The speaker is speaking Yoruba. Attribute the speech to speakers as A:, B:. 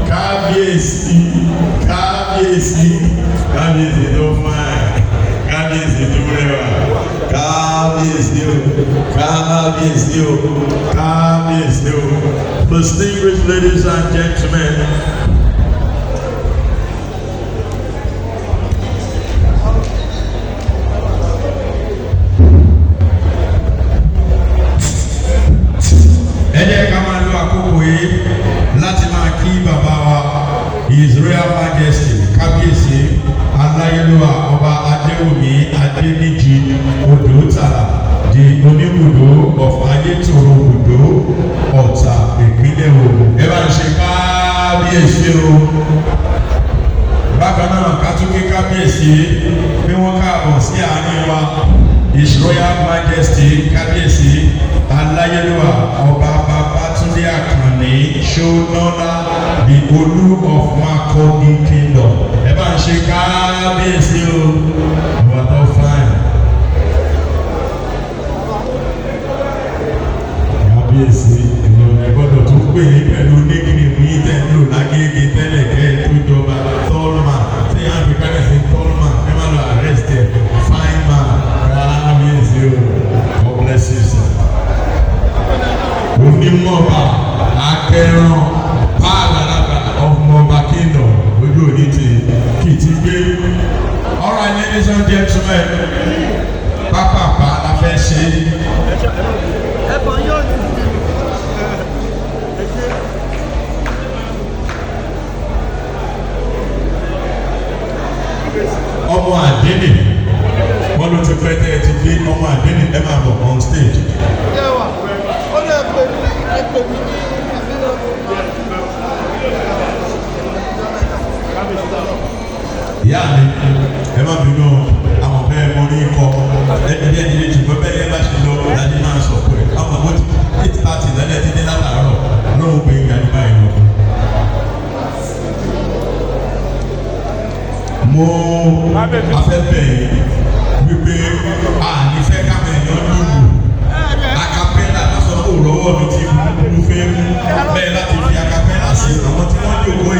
A: kábíyèsí kábíyèsí kábíyèsí tó fáìn kábíyèsí tó rẹwà kábíyèsí o kábíyèsí o kábíyèsí o. Distinguished ladies and gentlemen, ẹ jẹ́ ká máa lo àkókò yìí láti máa kí bàbá wa His Royal Majesty kábíyèsí aláyélúwà ọba Adéwùmí Adéníjì Odòtàlà di oníbùdó of Ayétòrò Odò Ọ̀tà ìpínlẹ̀ Ògùn. Ẹ bá ń ṣe kábíyèsí o. Bákan náà ká tún kí kábíyèsí bí wọ́n káàbọ̀ sí àárín wa His Royal Majesty kábíyèsí aláyélúwà ọba Babátúndé Àkànní Ṣónọ́lá the Olú of Makurdi Kingdom. Ẹ bá ń ṣe kábíyèsí o. Ọba tó fáìn. Kábíyèsí ènìyàn ẹ gbọ́dọ̀ tún pè é pẹ̀lú nígbìrì ní tẹ̀lú lágége tẹ́lẹ̀ kẹ́ ẹ̀ tó jọba tọ́lùmá tí yàn fi pẹ́lẹ̀ sí tọ́lùmá ẹ má lọ arrest ẹ̀ fine man. Kábíyèsí o. God bless you sir. Onímọ̀ba akẹ́ràn pààlàlàbà ọmọọba kingdom ojú òní ti kìtì gbé. All right, ladies and gentlemen, pápápá la fẹ́ ṣe. Ọmọ àdínì wọ́n ló ti pẹ́ tẹ́ ẹ ti dé ọmọ àdínì ẹ máa bọ̀ on stage. Ìyá mi ẹ má bínú àwọn bẹ́ẹ̀ mọ ní ikọ̀ ẹni ẹni ṣùgbọ́n bẹ́ẹ̀ yẹn bá ṣe lọ láti máa sọ pé àwọn ọmọ tí 8:30 lẹ́lẹ́ ti dé látàárọ̀ lọ́wọ́ pé ìyá ní báyìí lọ. Mo afẹ́fẹ́ wípé ní fẹ́ káwọn èèyàn lùlù acapella lọ́sọ̀ kó lọ́wọ́ mi ti mú fẹ́ mú bẹ́ẹ̀ láti fi acapella sí àwọn tí wọ́n jókòó